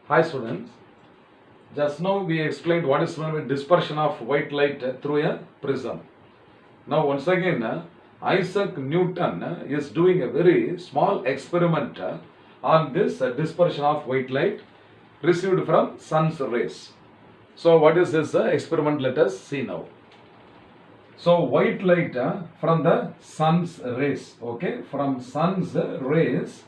Hi students, just now we explained what is meant by dispersion of white light through a prism. Now once again Isaac Newton is doing a very small experiment on this dispersion of white light received from sun's rays. So what is this experiment? Let us see now. So white light from the sun's rays, okay, from sun's rays,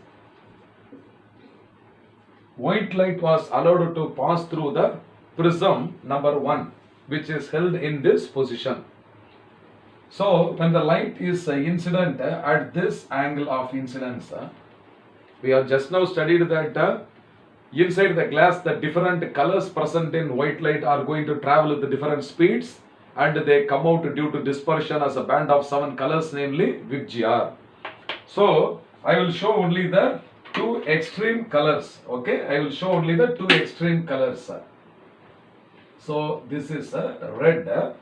white light was allowed to pass through the prism number 1, which is held in this position. So when the light is incident at this angle of incidence, we have just now studied that inside the glass the different colors present in white light are going to travel with the different speeds, and they come out due to dispersion as a band of 7 colors, namely VIGR. So I will show only the two extreme colors. Okay, I will show only the two extreme colors. So this is red,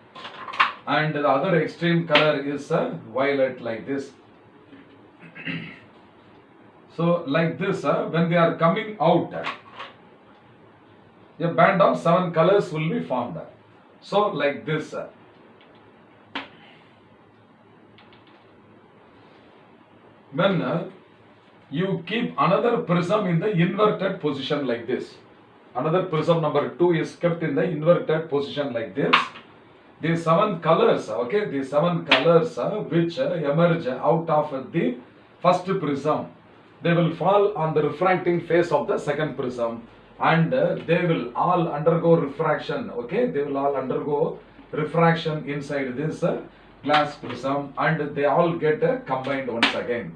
and the other extreme color is violet, like this. So like this, when they are coming out, a band of 7 colors will be formed. So like this. When you keep another prism in the inverted position like this, another prism number 2 is kept in the inverted position like this. These 7 colors, okay, these 7 colors which emerge out of the first prism, they will fall on the refracting face of the second prism, and they will all undergo refraction. Okay, they will all undergo refraction inside this glass prism, and they all get combined once again.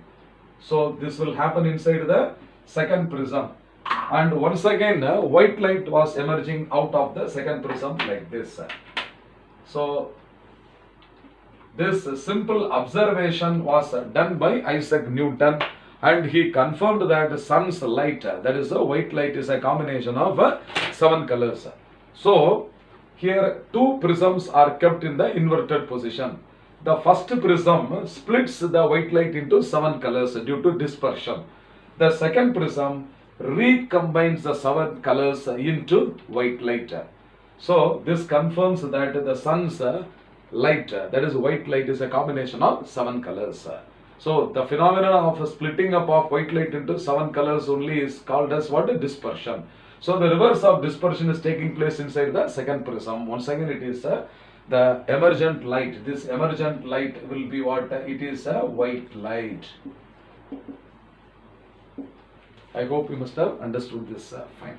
So this will happen inside the second prism, and once again white light was emerging out of the second prism like this. So this simple observation was done by Isaac Newton, and he confirmed that the sun's light, that is the white light, is a combination of 7 colors. So here 2 prisms are kept in the inverted position. The first prism splits the white light into 7 colors due to dispersion. The second prism recombines the 7 colors into white light. So this confirms that the sun's light, that is white light, is a combination of 7 colors. So the phenomenon of splitting up of white light into 7 colors only is called as what? Dispersion. So the reverse of dispersion is taking place inside the second prism. Once again it is the emergent light. This emergent light will be what? It is a white light. I hope you must have understood this fine.